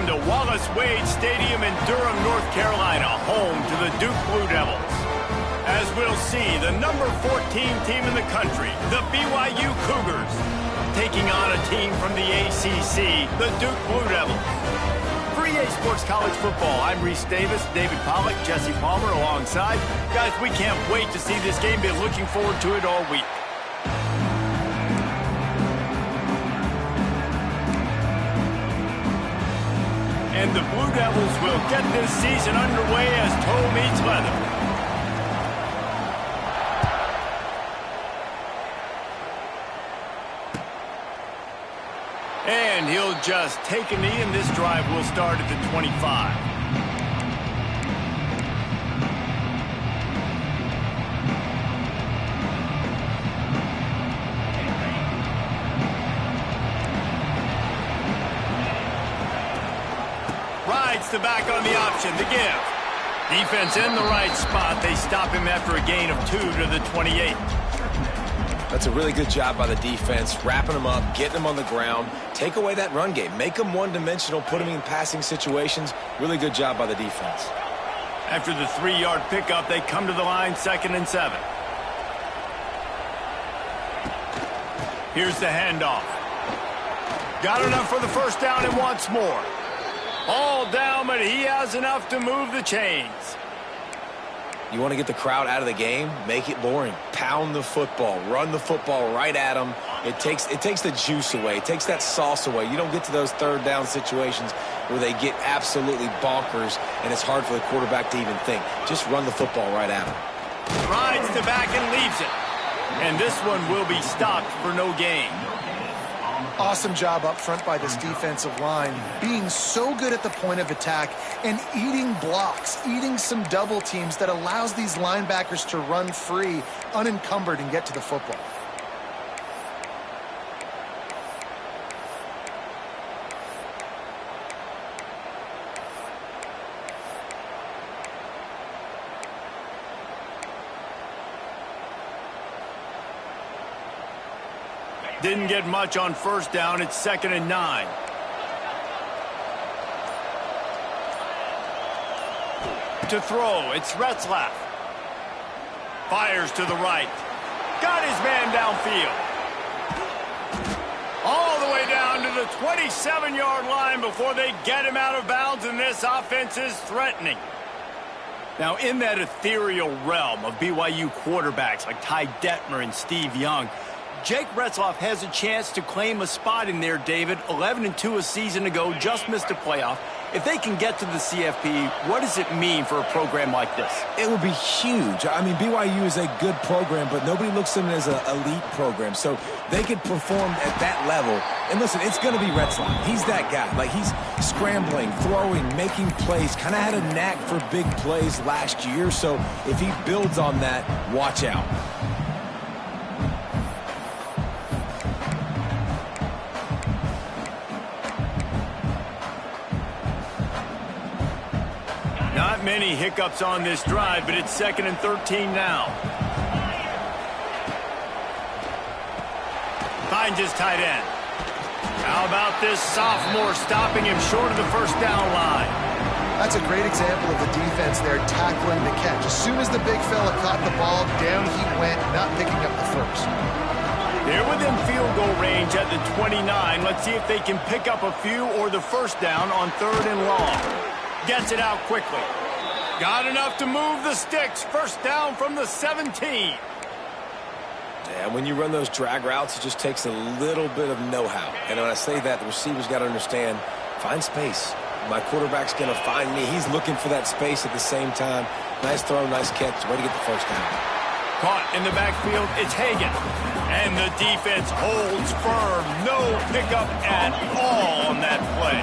to Wallace Wade Stadium in Durham, North Carolina, home to the Duke Blue Devils. As we'll see, the number 14 team in the country, the BYU Cougars, taking on a team from the ACC, the Duke Blue Devils. For EA Sports College Football, I'm Reese Davis, David Pollack, Jesse Palmer alongside. Guys, we can't wait to see this game. Been looking forward to it all week. And the Blue Devils will get this season underway as toe meets leather. And he'll just take a knee, and this drive will start at the 25. Rides the back on the option, the give. Defense in the right spot. They stop him after a gain of 2 to the 28. That's a really good job by the defense, wrapping them up, getting them on the ground, take away that run game, make them one-dimensional, put them in passing situations. Really good job by the defense. After the 3-yard pickup, they come to the line, 2nd and 7. Here's the handoff. Got enough for the first down and wants more. All down, but he has enough to move the chains. You want to get the crowd out of the game? Make it boring. Pound the football. Run the football right at them. It takes the juice away. It takes that sauce away. You don't get to those third down situations where they get absolutely bonkers and it's hard for the quarterback to even think. Just run the football right at them. Rides the back and leaves it. And this one will be stopped for no gain. Awesome job up front by this defensive line, being so good at the point of attack and eating blocks, eating some double teams that allows these linebackers to run free, unencumbered, and get to the football. Didn't get much on first down. It's 2nd and 9. To throw, it's Retzlaff. Fires to the right. Got his man downfield. All the way down to the 27-yard line before they get him out of bounds, and this offense is threatening. Now, in that ethereal realm of BYU quarterbacks like Ty Detmer and Steve Young, Jake Retzlaff has a chance to claim a spot in there, David. 11-2 a season ago, just missed a playoff. If they can get to the CFP, what does it mean for a program like this? It would be huge. I mean, BYU is a good program, but nobody looks at it as an elite program. So they could perform at that level. And listen, it's going to be Retzlaff. He's that guy. Like, he's scrambling, throwing, making plays. Kind of had a knack for big plays last year. So if he builds on that, watch out. Not many hiccups on this drive, but it's 2nd and 13 now. Finds his tight end. How about this sophomore stopping him short of the first down line? That's a great example of the defense there tackling the catch. As soon as the big fella caught the ball, down he went, not picking up the first. They're within field goal range at the 29. Let's see if they can pick up a few or the first down on 3rd and long. Gets it out quickly. Got enough to move the sticks. First down from the 17. Yeah, when you run those drag routes, it just takes a little bit of know-how. And when I say that, the receiver's got to understand, find space. My quarterback's going to find me. He's looking for that space at the same time. Nice throw, nice catch. Way to get the first down. Caught in the backfield, it's Hagan. And the defense holds firm. No pickup at all on that play.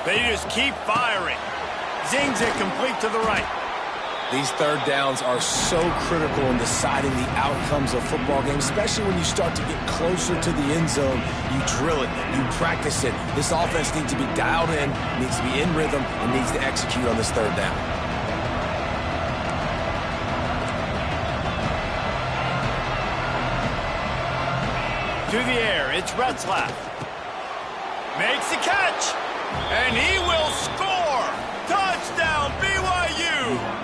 They just keep firing. Zings it complete to the right. These third downs are so critical in deciding the outcomes of football games, especially when you start to get closer to the end zone. You drill it, you practice it. This offense needs to be dialed in, needs to be in rhythm, and needs to execute on this third down. To the air, it's Retzlaff. Makes the catch. And he will score. Touchdown, BYU.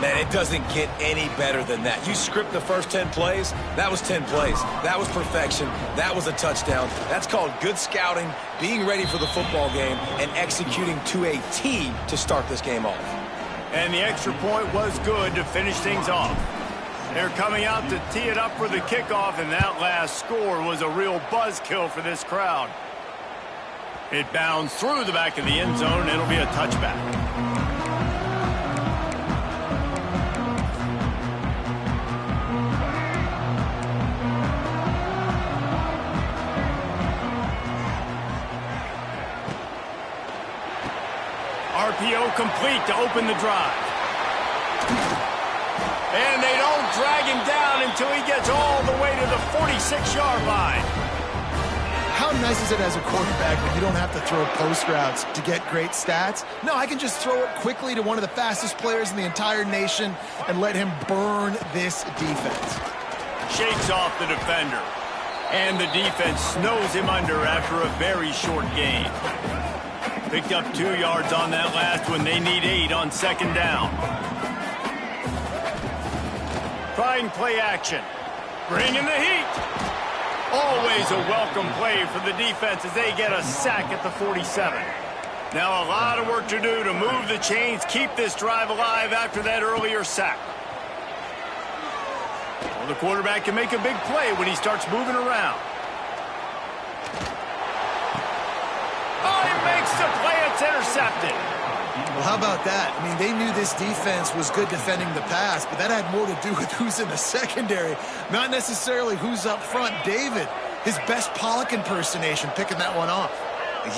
Man, it doesn't get any better than that. You script the first 10 plays, that was 10 plays. That was perfection. That was a touchdown. That's called good scouting, being ready for the football game, and executing to a T to start this game off. And the extra point was good to finish things off. They're coming out to tee it up for the kickoff, and that last score was a real buzzkill for this crowd. It bounced through the back of the end zone, and it'll be a touchback. RPO complete to open the drive. And they don't drag him down until he gets all the way to the 46-yard line. How nice is it as a quarterback when you don't have to throw post routes to get great stats? No, I can just throw it quickly to one of the fastest players in the entire nation and let him burn this defense. Shakes off the defender. And the defense snows him under after a very short gain. Picked up 2 yards on that last one. They need 8 on second down. Trying play action. Bring in the heat. Always a welcome play for the defense as they get a sack at the 47. Now a lot of work to do to move the chains, keep this drive alive after that earlier sack. Well, the quarterback can make a big play when he starts moving around. Oh, he makes the play. It's intercepted. Well, how about that? I mean, they knew this defense was good defending the pass, but that had more to do with who's in the secondary, not necessarily who's up front. David, his best Pollock impersonation, picking that one off.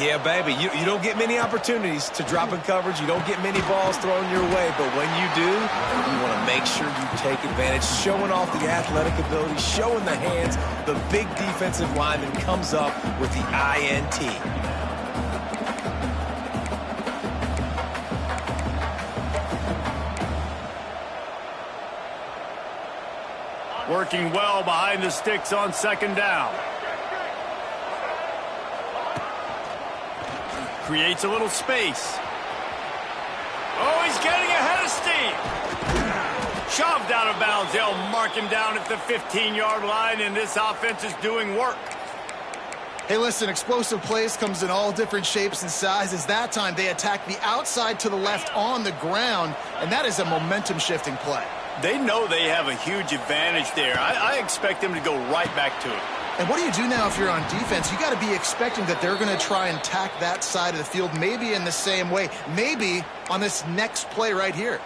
Yeah, baby, you don't get many opportunities to drop in coverage. You don't get many balls thrown your way, but when you do, you want to make sure you take advantage, showing off the athletic ability, showing the hands. The big defensive lineman comes up with the INT. Working well behind the sticks on second down. Creates a little space. Oh, he's getting ahead of steam. Shoved out of bounds. They'll mark him down at the 15-yard line, and this offense is doing work. Hey, listen, explosive plays comes in all different shapes and sizes. That time they attack the outside to the left on the ground, and that is a momentum-shifting play. They know they have a huge advantage there. I expect them to go right back to it. And what do you do now if you're on defense? You got to be expecting that they're going to try and attack that side of the field, maybe in the same way, maybe on this next play right here.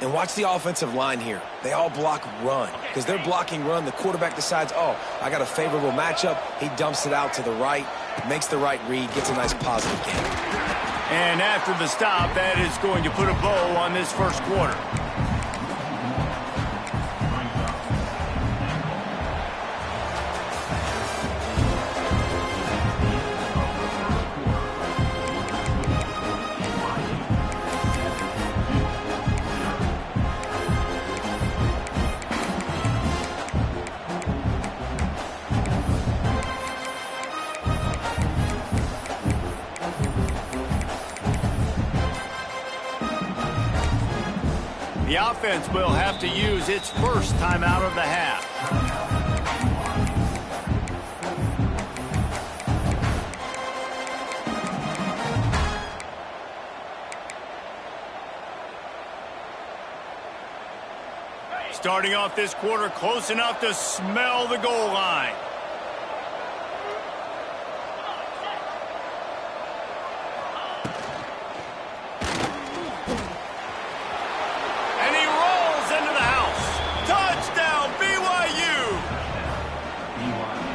And watch the offensive line here. They all block run. Because they're blocking run, the quarterback decides, oh, I got a favorable matchup. He dumps it out to the right, makes the right read, gets a nice positive gain. And after the stop, that is going to put a bow on this first quarter. The offense will have to use its first timeout of the half. Starting off this quarter close enough to smell the goal line.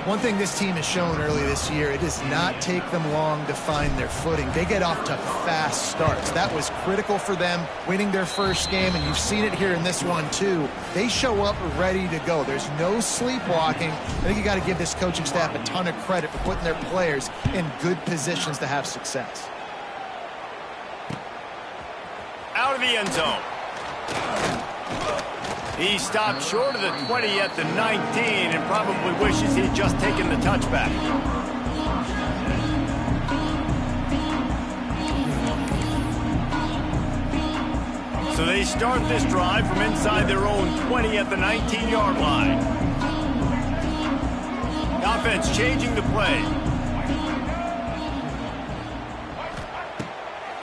One thing this team has shown early this year, it does not take them long to find their footing. They get off to fast starts. That was critical for them winning their first game, and you've seen it here in this one too. They show up ready to go. There's no sleepwalking. I think you got to give this coaching staff a ton of credit for putting their players in good positions to have success. Out of the end zone. He stopped short of the 20 at the 19 and probably wishes he'd just taken the touchback. So they start this drive from inside their own 20 at the 19-yard line. The offense changing the play.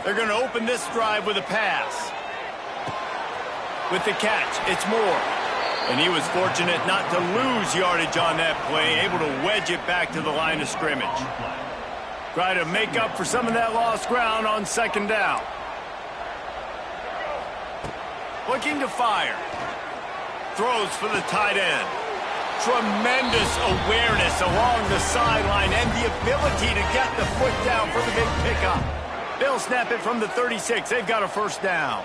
They're going to open this drive with a pass. With the catch, it's Moore. And he was fortunate not to lose yardage on that play, able to wedge it back to the line of scrimmage. Try to make up for some of that lost ground on second down. Looking to fire. Throws for the tight end. Tremendous awareness along the sideline and the ability to get the foot down for the big pickup. They'll snap it from the 36. They've got a first down.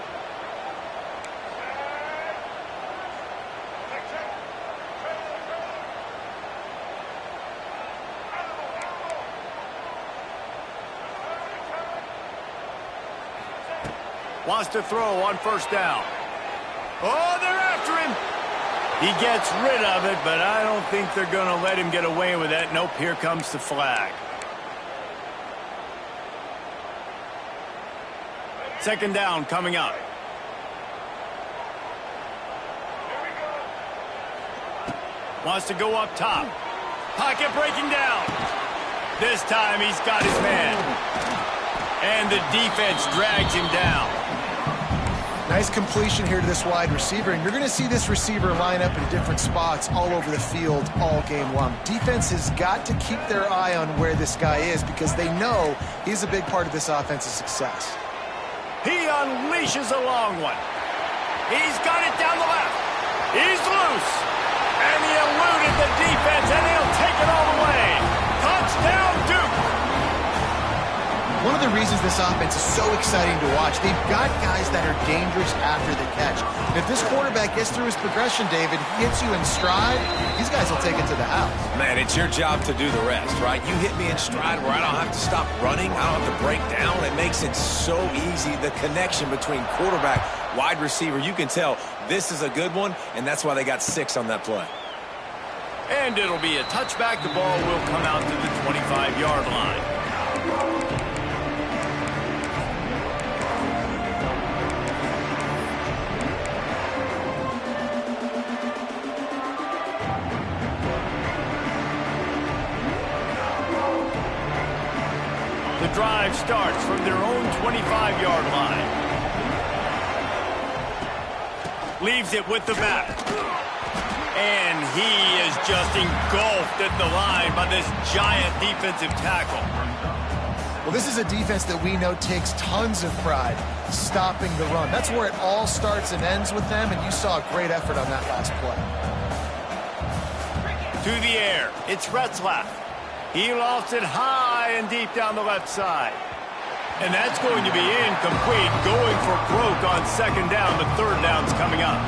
Wants to throw on first down. Oh, they're after him. He gets rid of it, but I don't think they're going to let him get away with that. Nope, here comes the flag. Second down coming up. Wants to go up top. Pocket breaking down. This time he's got his man. And the defense drags him down. Nice completion here to this wide receiver, and you're going to see this receiver line up in different spots all over the field all game long. Defense has got to keep their eye on where this guy is because they know he's a big part of this offense's success. He unleashes a long one. He's got it down the left. He's loose. And he eluded the defense, and he'll take it all the way. Touchdown, Duke. One of the reasons this offense is so exciting to watch, they've got guys that are dangerous after the catch. If this quarterback gets through his progression, David, hits you in stride, these guys will take it to the house. Man, it's your job to do the rest, right? You hit me in stride where I don't have to stop running. I don't have to break down. It makes it so easy. The connection between quarterback, wide receiver, you can tell this is a good one, and that's why they got 6 on that play. And it'll be a touchback. The ball will come out to the 25-yard line. The drive starts from their own 25-yard line. Leaves it with the back. And he is just engulfed at the line by this giant defensive tackle. Well, this is a defense that we know takes tons of pride stopping the run. That's where it all starts and ends with them, and you saw a great effort on that last play. To the air, it's Retzlaff. He lofts it high and deep down the left side. And that's going to be incomplete, going for broke on second down. The third down's coming up.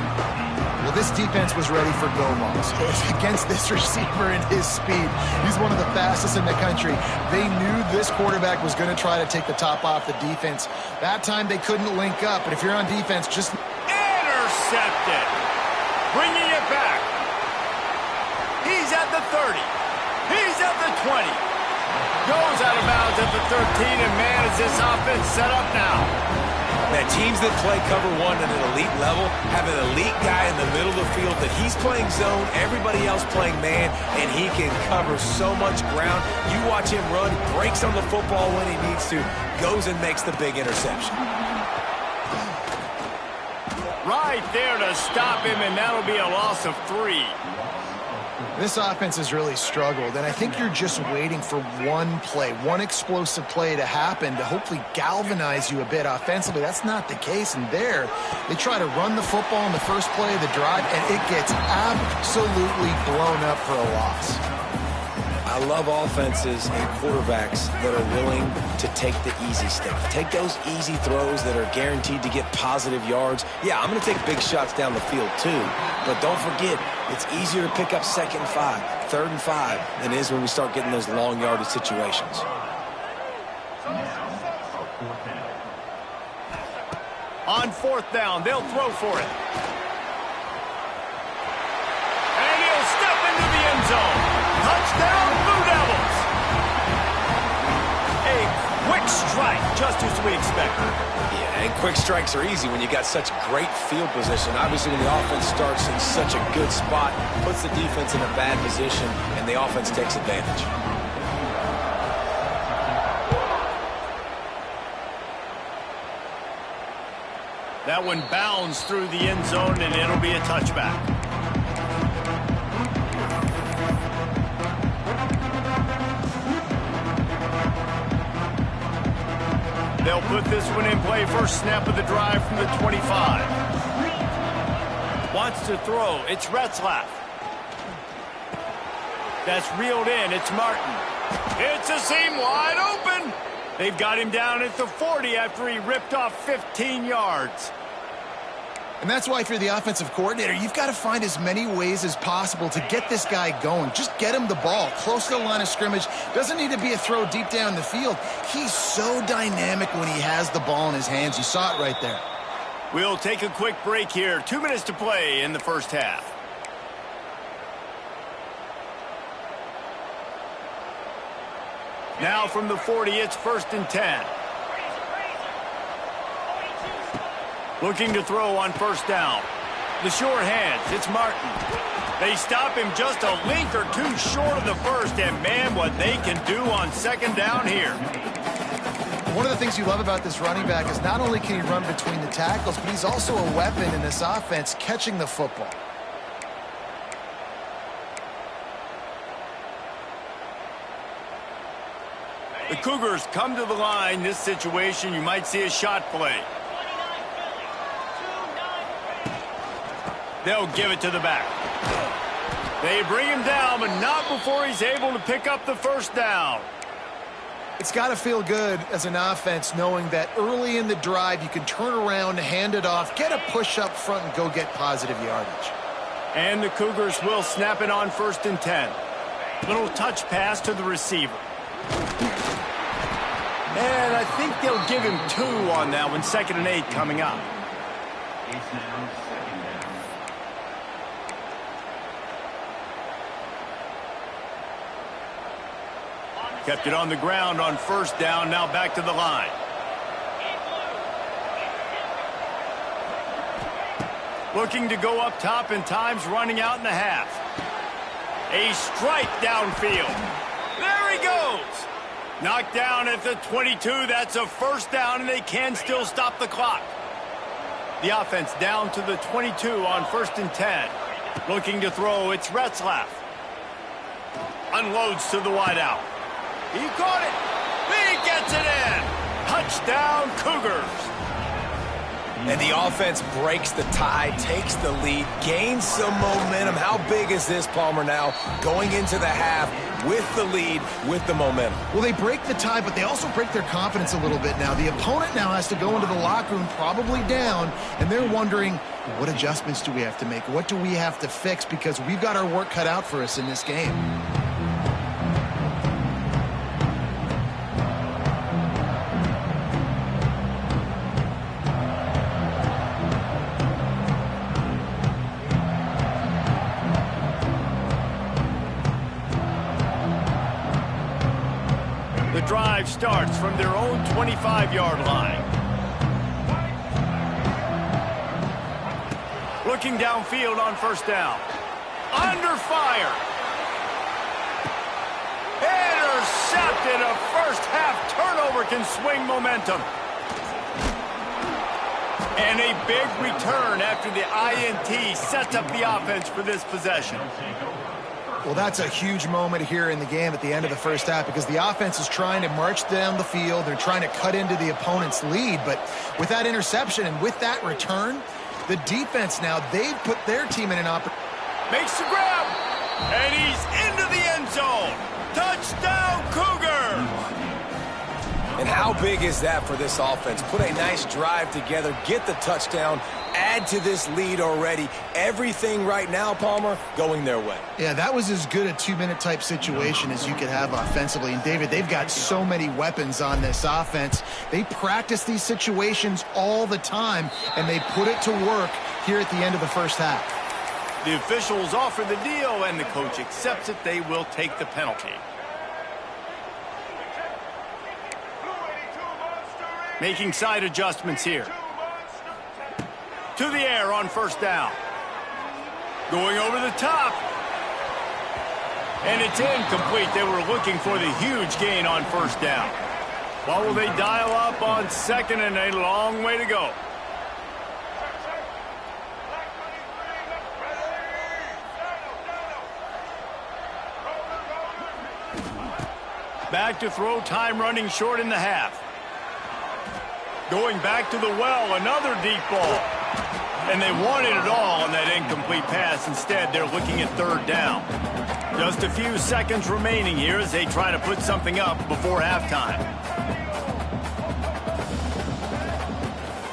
Well, this defense was ready for go-balls against this receiver and his speed. He's one of the fastest in the country. They knew this quarterback was going to try to take the top off the defense. That time they couldn't link up, but if you're on defense, just... Intercepted. Bringing it back. He's at the 30. He's at the 20. Goes out of bounds at the 13, and man, is this offense set up now. Man, teams that play cover one at an elite level have an elite guy in the middle of the field that he's playing zone, everybody else playing man, and he can cover so much ground. You watch him run, breaks on the football when he needs to, goes and makes the big interception. Right there to stop him, and that'll be a loss of 3. This offense has really struggled, and I think you're just waiting for one play, one explosive play to happen to hopefully galvanize you a bit offensively. That's not the case, and there, they try to run the football in the first play of the drive, and it gets absolutely blown up for a loss. I love offenses and quarterbacks that are willing to take the easy stuff. Take those easy throws that are guaranteed to get positive yards. Yeah, I'm going to take big shots down the field too, but don't forget, it's easier to pick up 2nd and 5, 3rd and 5 than it is when we start getting those long yardage situations. On 4th down, they'll throw for it. And he'll step into the end zone. Touchdown, Blue Devils! A quick strike just as we expected. Yeah, and quick strikes are easy when you got such great field position. Obviously, when the offense starts in such a good spot, puts the defense in a bad position, and the offense takes advantage. That one bounds through the end zone, and it'll be a touchback. They'll put this one in play. First snap of the drive from the 25. Wants to throw. It's Retzlaff. That's reeled in. It's Martin. It's a seam wide open. They've got him down at the 40 after he ripped off 15 yards. And that's why if you're the offensive coordinator, you've got to find as many ways as possible to get this guy going. Just get him the ball close to the line of scrimmage. Doesn't need to be a throw deep down the field. He's so dynamic when he has the ball in his hands. You saw it right there. We'll take a quick break here. 2 minutes to play in the first half. Now from the 40, it's 1st and 10. Looking to throw on first down. The short hands, it's Martin. They stop him just a link or two short of the first, and man, what they can do on second down here. One of the things you love about this running back is not only can he run between the tackles, but he's also a weapon in this offense catching the football. The Cougars come to the line. This situation, you might see a shot play. They'll give it to the back. They bring him down, but not before he's able to pick up the first down. It's got to feel good as an offense knowing that early in the drive you can turn around, hand it off, get a push up front, and go get positive yardage. And the Cougars will snap it on 1st and 10. Little touch pass to the receiver. And I think they'll give him 2 on that one. 2nd and 8 coming up. Kept it on the ground on first down. Now back to the line. Looking to go up top, and time's running out in the half. A strike downfield. There he goes. Knocked down at the 22. That's a first down, and they can still stop the clock. The offense down to the 22 on 1st and 10. Looking to throw. It's Retzlaff. Unloads to the wideout. He caught it. He gets it in. Touchdown, Cougars. And the offense breaks the tie, takes the lead, gains some momentum. How big is this, Palmer, now going into the half with the lead, with the momentum? Well, they break the tie, but they also break their confidence a little bit now. The opponent now has to go into the locker room probably down, and they're wondering, what adjustments do we have to make? What do we have to fix? Because we've got our work cut out for us in this game. The drive starts from their own 25-yard line. Looking downfield on first down. Under fire. Intercepted. A first-half turnover can swing momentum. And a big return after the INT sets up the offense for this possession. Well, that's a huge moment here in the game at the end of the first half because the offense is trying to march down the field. They're trying to cut into the opponent's lead. But with that interception and with that return, the defense now, they've put their team in an opportunity. Makes the grab. And he's into the end zone. Touchdown, Cougars. And how big is that for this offense? Put a nice drive together, get the touchdown, add to this lead already. Everything right now, Palmer, going their way. Yeah, that was as good a two-minute type situation as you could have offensively. And, David, they've got so many weapons on this offense. They practice these situations all the time, and they put it to work here at the end of the first half. The officials offer the deal, and the coach accepts it. They will take the penalty. Making side adjustments here. To the air on first down. Going over the top. And it's incomplete. They were looking for the huge gain on first down. What will they dial up on second, and a long way to go? Back to throw, time running short in the half. Going back to the well, another deep ball. And they wanted it all on that incomplete pass. Instead, they're looking at third down. Just a few seconds remaining here as they try to put something up before halftime.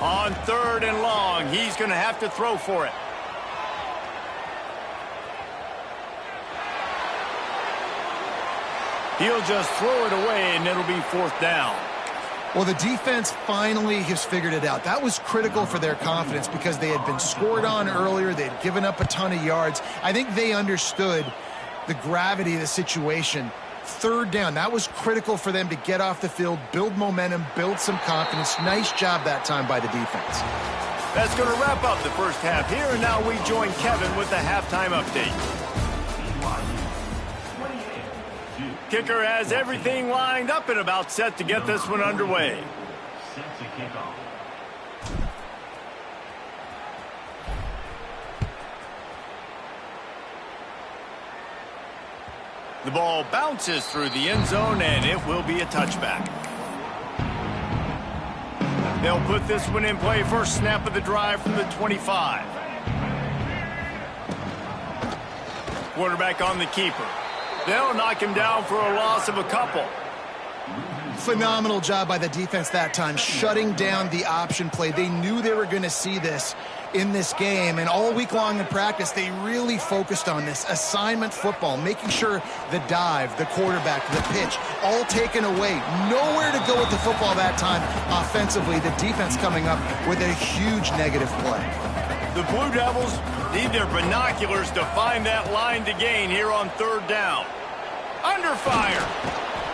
On third and long, he's going to have to throw for it. He'll just throw it away, and it'll be fourth down. Well, the defense finally has figured it out. That was critical for their confidence because they had been scored on earlier. They had given up a ton of yards. I think they understood the gravity of the situation. Third down, that was critical for them to get off the field, build momentum, build some confidence. Nice job that time by the defense. That's going to wrap up the first half here, and now we join Kevin with the halftime update. Kicker has everything lined up and about set to get this one underway. Set to kick off. The ball bounces through the end zone, and it will be a touchback. They'll put this one in play. First snap of the drive from the 25. Quarterback on the keeper. They'll knock him down for a loss of a couple. Phenomenal job by the defense that time, shutting down the option play. They knew they were going to see this in this game, and all week long in practice, they really focused on this assignment football, making sure the dive, the quarterback, the pitch, all taken away. Nowhere to go with the football that time offensively. The defense coming up with a huge negative play. The Blue Devils need their binoculars to find that line to gain here on third down. Under fire.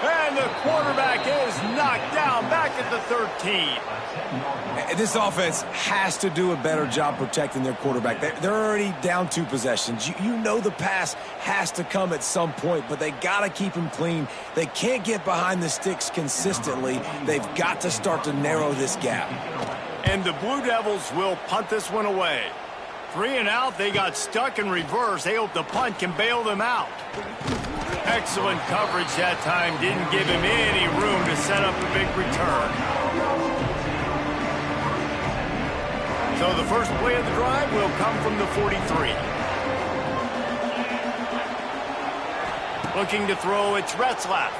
And the quarterback is knocked down back at the 13. This offense has to do a better job protecting their quarterback. They're already down 2 possessions. You know the pass has to come at some point, but they got to keep him clean. They can't get behind the sticks consistently. They've got to start to narrow this gap. And the Blue Devils will punt this one away. 3 and out, they got stuck in reverse. They hope the punt can bail them out. Excellent coverage that time. Didn't give him any room to set up a big return. So the first play of the drive will come from the 43. Looking to throw, it's Retzlaff.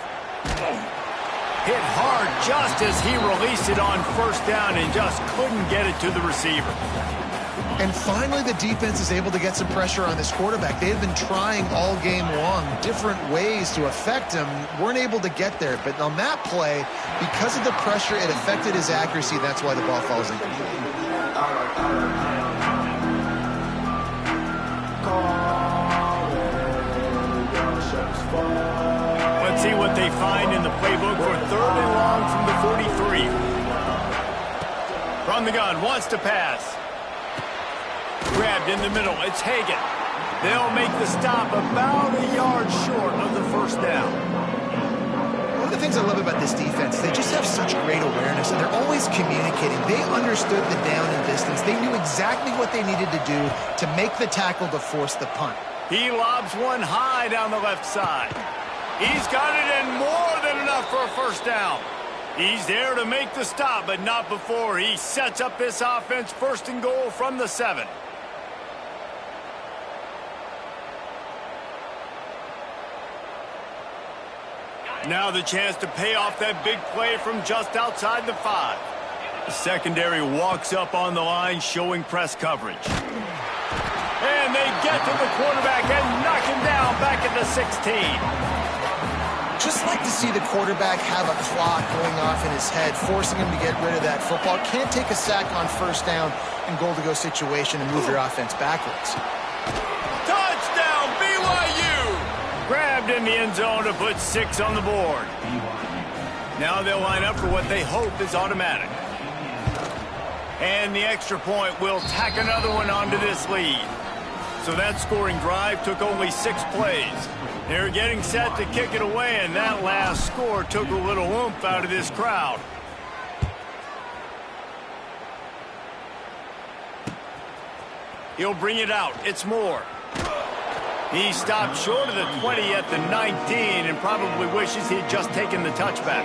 Hit hard just as he released it on first down and just couldn't get it to the receiver. And finally, the defense is able to get some pressure on this quarterback. They had been trying all game long different ways to affect him, weren't able to get there. But on that play, because of the pressure, it affected his accuracy. That's why the ball falls incomplete. Let's see what they find in the playbook for third and long from the 43. From the gun, wants to pass. Grabbed in the middle, it's Hagan. They'll make the stop about a yard short of the first down. One of the things I love about this defense, they just have such great awareness, and they're always communicating. They understood the down and distance. They knew exactly what they needed to do to make the tackle to force the punt. He lobs one high down the left side. He's got it, and more than enough for a first down. He's there to make the stop, but not before he sets up this offense. First and goal from the 7. Now the chance to pay off that big play from just outside the 5. The secondary walks up on the line, showing press coverage. And they get to the quarterback and knock him down back at the 16. Just like to see the quarterback have a clock going off in his head, forcing him to get rid of that football. Can't take a sack on first down and goal-to-go situation and move your offense backwards. Touchdown, BYU! Grabbed in the end zone to put 6 on the board. Now they'll line up for what they hope is automatic. And the extra point will tack another one onto this lead. So that scoring drive took only 6 plays. They're getting set to kick it away, and that last score took a little oomph out of this crowd. He'll bring it out. It's Moore. He stopped short of the 20 at the 19 and probably wishes he'd just taken the touchback.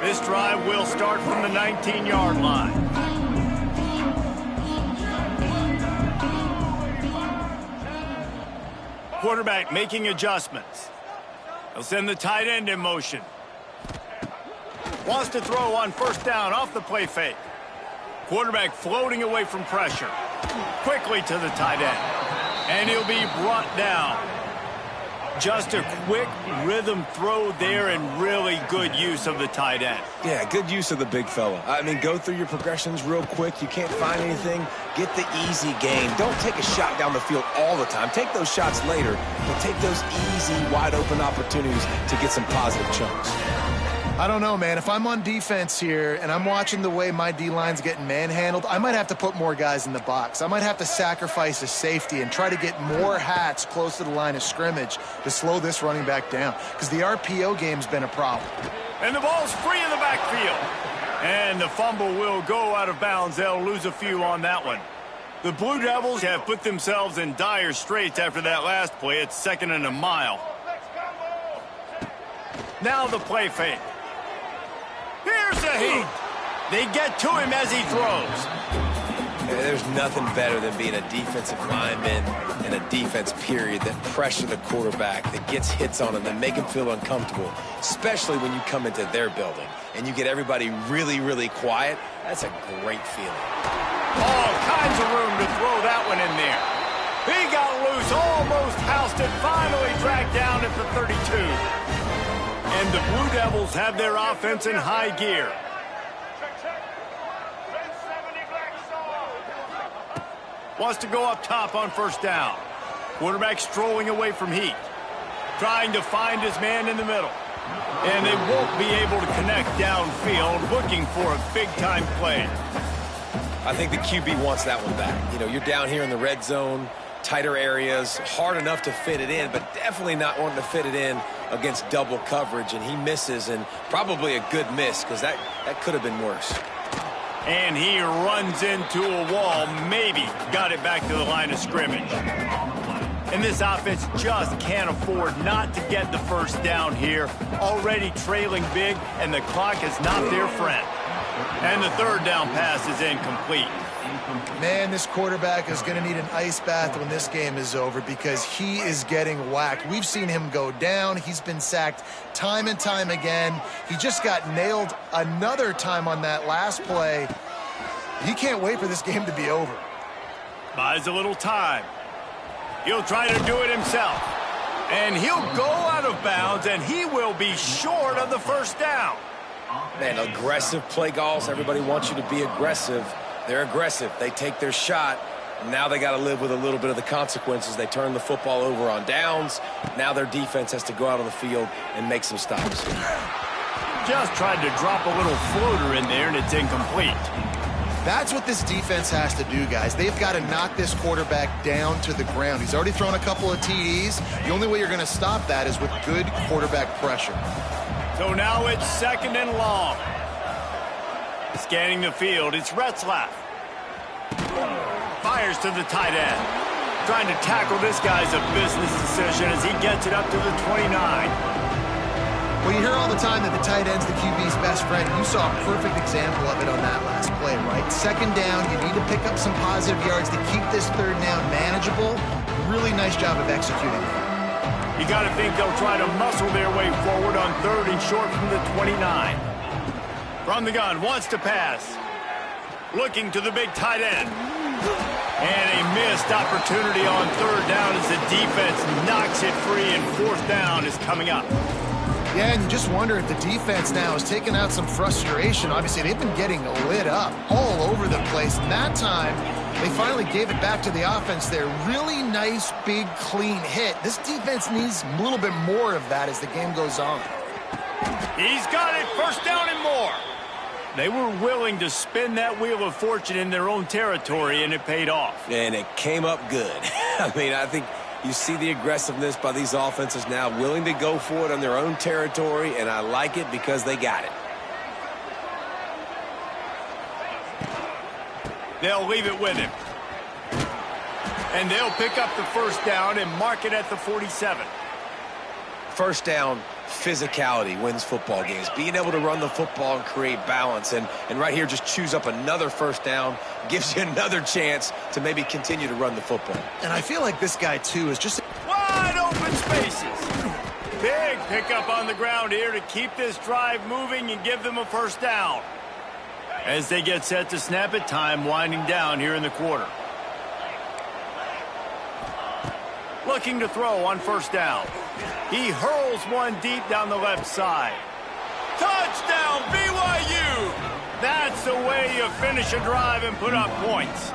This drive will start from the 19-yard line. Quarterback making adjustments. He'll send the tight end in motion. Wants to throw on first down off the play fake. Quarterback floating away from pressure. Quickly to the tight end. And he'll be brought down. Just a quick rhythm throw there and really good use of the tight end. Yeah, good use of the big fella. I mean, go through your progressions real quick. You can't find anything. Get the easy game. Don't take a shot down the field all the time. Take those shots later, but take those easy, wide-open opportunities to get some positive chunks. I don't know, man. If I'm on defense here and I'm watching the way my D-line's getting manhandled, I might have to put more guys in the box. I might have to sacrifice a safety and try to get more hats close to the line of scrimmage to slow this running back down, because the RPO game's been a problem. And the ball's free in the backfield. And the fumble will go out of bounds. They'll lose a few on that one. The Blue Devils have put themselves in dire straits after that last play. It's 2nd and a mile. Now the play fake. Here's the heat. They get to him as he throws. There's nothing better than being a defensive lineman in a defense period that pressure the quarterback, that gets hits on him, that make him feel uncomfortable, especially when you come into their building and you get everybody really, really quiet. That's a great feeling. All kinds of room to throw that one in there. He got loose, almost housed it, finally dragged down at the 32. And the Blue Devils have their offense in high gear. Wants to go up top on first down. Quarterback strolling away from heat. Trying to find his man in the middle. And they won't be able to connect downfield, looking for a big-time play. I think the QB wants that one back. You know, you're down here in the red zone, tighter areas, hard enough to fit it in, but definitely not wanting to fit it in against double coverage, and he misses, and probably a good miss, because that could have been worse. And he runs into a wall, maybe got it back to the line of scrimmage. And this offense just can't afford not to get the first down here. Already trailing big, and the clock is not their friend. And the third down pass is incomplete. Man, this quarterback is going to need an ice bath when this game is over, because he is getting whacked. We've seen him go down. He's been sacked time and time again. He just got nailed another time on that last play. He can't wait for this game to be over. Buys a little time. He'll try to do it himself. And he'll go out of bounds, and he will be short of the first down. Man, aggressive play calls. Everybody wants you to be aggressive. They're aggressive. They take their shot. Now they got to live with a little bit of the consequences. They turn the football over on downs. Now their defense has to go out on the field and make some stops. Just tried to drop a little floater in there, and it's incomplete. That's what this defense has to do, guys. They've got to knock this quarterback down to the ground. He's already thrown a couple of TDs. The only way you're going to stop that is with good quarterback pressure. So now it's 2nd and long. Scanning the field, it's Retzlaff. Fires to the tight end. Trying to tackle this guy's a business decision as he gets it up to the 29. Well, you hear all the time that the tight end's the QB's best friend. You saw a perfect example of it on that last play, right? 2nd down, you need to pick up some positive yards to keep this 3rd down manageable. Really nice job of executing that. You got to think they'll try to muscle their way forward on 3rd and short from the 29. From the gun, wants to pass. Looking to the big tight end. And a missed opportunity on 3rd down as the defense knocks it free, and 4th down is coming up. Yeah, and you just wonder if the defense now is taking out some frustration. Obviously, they've been getting lit up all over the place. And that time, they finally gave it back to the offense there. Really nice, big, clean hit. This defense needs a little bit more of that as the game goes on. He's got it. First down and more. They were willing to spin that wheel of fortune in their own territory, and it paid off. And it came up good. I mean, I think you see the aggressiveness by these offenses now, willing to go for it on their own territory, and I like it because they got it. They'll leave it with him. And they'll pick up the first down and mark it at the 47. First down, physicality wins football games. Being able to run the football and create balance. And right here, just choose up another first down, gives you another chance to maybe continue to run the football. And I feel like this guy, too, is just... Wide open spaces. Big pickup on the ground here to keep this drive moving and give them a first down. As they get set to snap it, time winding down here in the quarter. Looking to throw on first down. He hurls one deep down the left side. Touchdown, BYU! That's the way you finish a drive and put up points.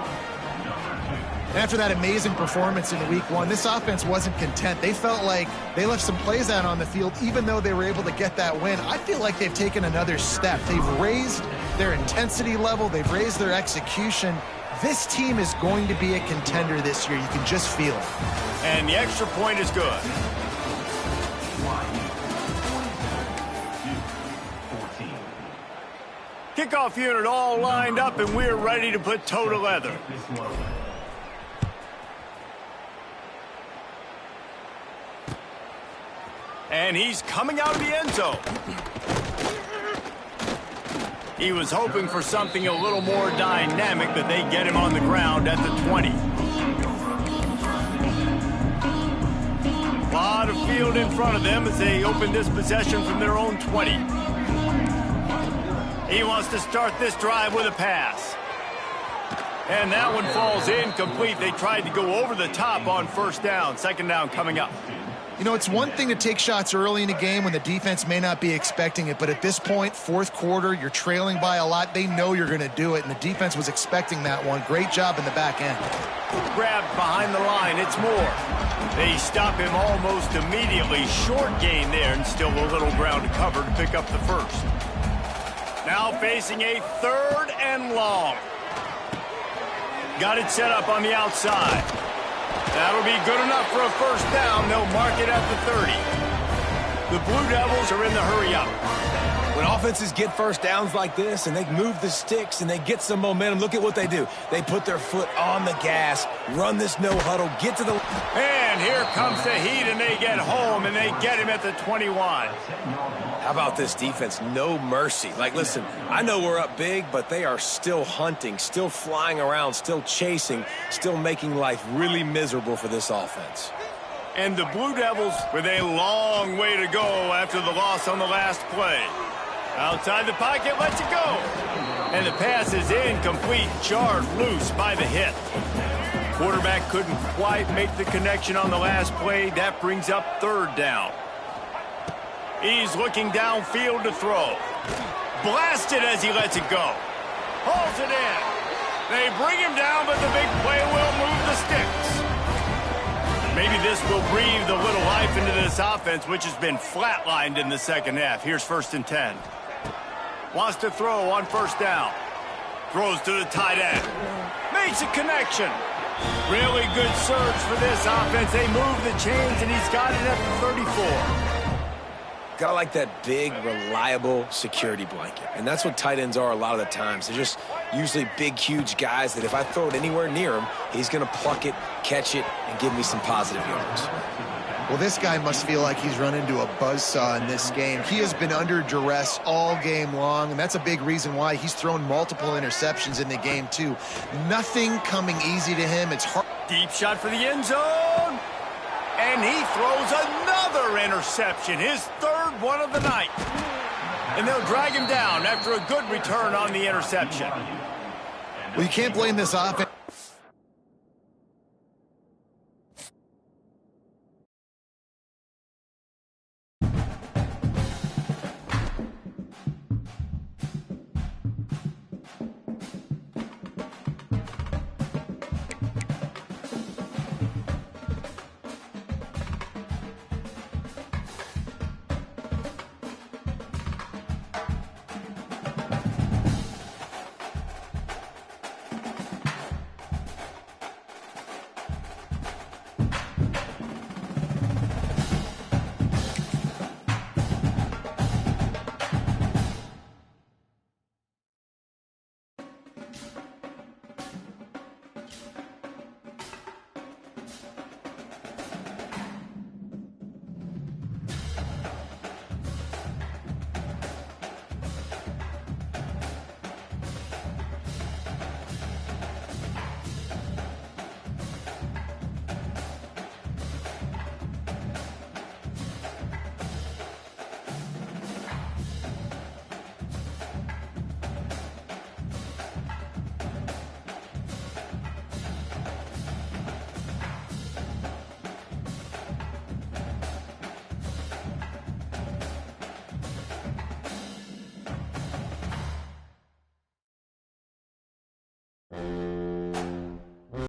After that amazing performance in week one, this offense wasn't content. They felt like they left some plays out on the field, even though they were able to get that win. I feel like they've taken another step. They've raised their intensity level. They've raised their execution. This team is going to be a contender this year. You can just feel it. And the extra point is good. Kickoff unit all lined up, and we're ready to put toe to leather. And he's coming out of the end zone. He was hoping for something a little more dynamic, but they get him on the ground at the 20. A lot of field in front of them as they open this possession from their own 20. He wants to start this drive with a pass. And that one falls incomplete. They tried to go over the top on first down. Second down coming up. You know, it's one thing to take shots early in a game when the defense may not be expecting it, but at this point, fourth quarter, you're trailing by a lot. They know you're going to do it, and the defense was expecting that one. Great job in the back end. Grabbed behind the line. It's Moore. They stop him almost immediately. Short gain there, and still a little ground to cover to pick up the first. Now facing a third and long. Got it set up on the outside. That'll be good enough for a first down. They'll mark it at the 30. The Blue Devils are in the hurry-up. When offenses get first downs like this and they move the sticks and they get some momentum, look at what they do. They put their foot on the gas, run this no-huddle, get to the... And here comes the heat, and they get home, and they get him at the 21. How about this defense? No mercy. Like, listen, I know we're up big, but they are still hunting, still flying around, still chasing, still making life really miserable for this offense. And the Blue Devils with a long way to go after the loss on the last play. Outside the pocket, lets it go. And the pass is incomplete, jarred loose by the hit. Quarterback couldn't quite make the connection on the last play. That brings up third down. He's looking downfield to throw. Blasted as he lets it go. Hauls it in. They bring him down, but the big play will move the sticks. Maybe this will breathe a little life into this offense, which has been flatlined in the second half. Here's 1st and 10. Wants to throw on first down. Throws to the tight end. Makes a connection. Really good surge for this offense. They move the chains, and he's got it at the 34. Gotta like that big, reliable security blanket. And that's what tight ends are a lot of the times. They're just usually big, huge guys that if I throw it anywhere near him, he's going to pluck it, catch it, and give me some positive yards. Well, this guy must feel like he's run into a buzzsaw in this game. He has been under duress all game long, and that's a big reason why he's thrown multiple interceptions in the game, too. Nothing coming easy to him. It's hard. Deep shot for the end zone. And he throws another interception, his third one of the night. And they'll drag him down after a good return on the interception. Well, you can't blame this offense. it.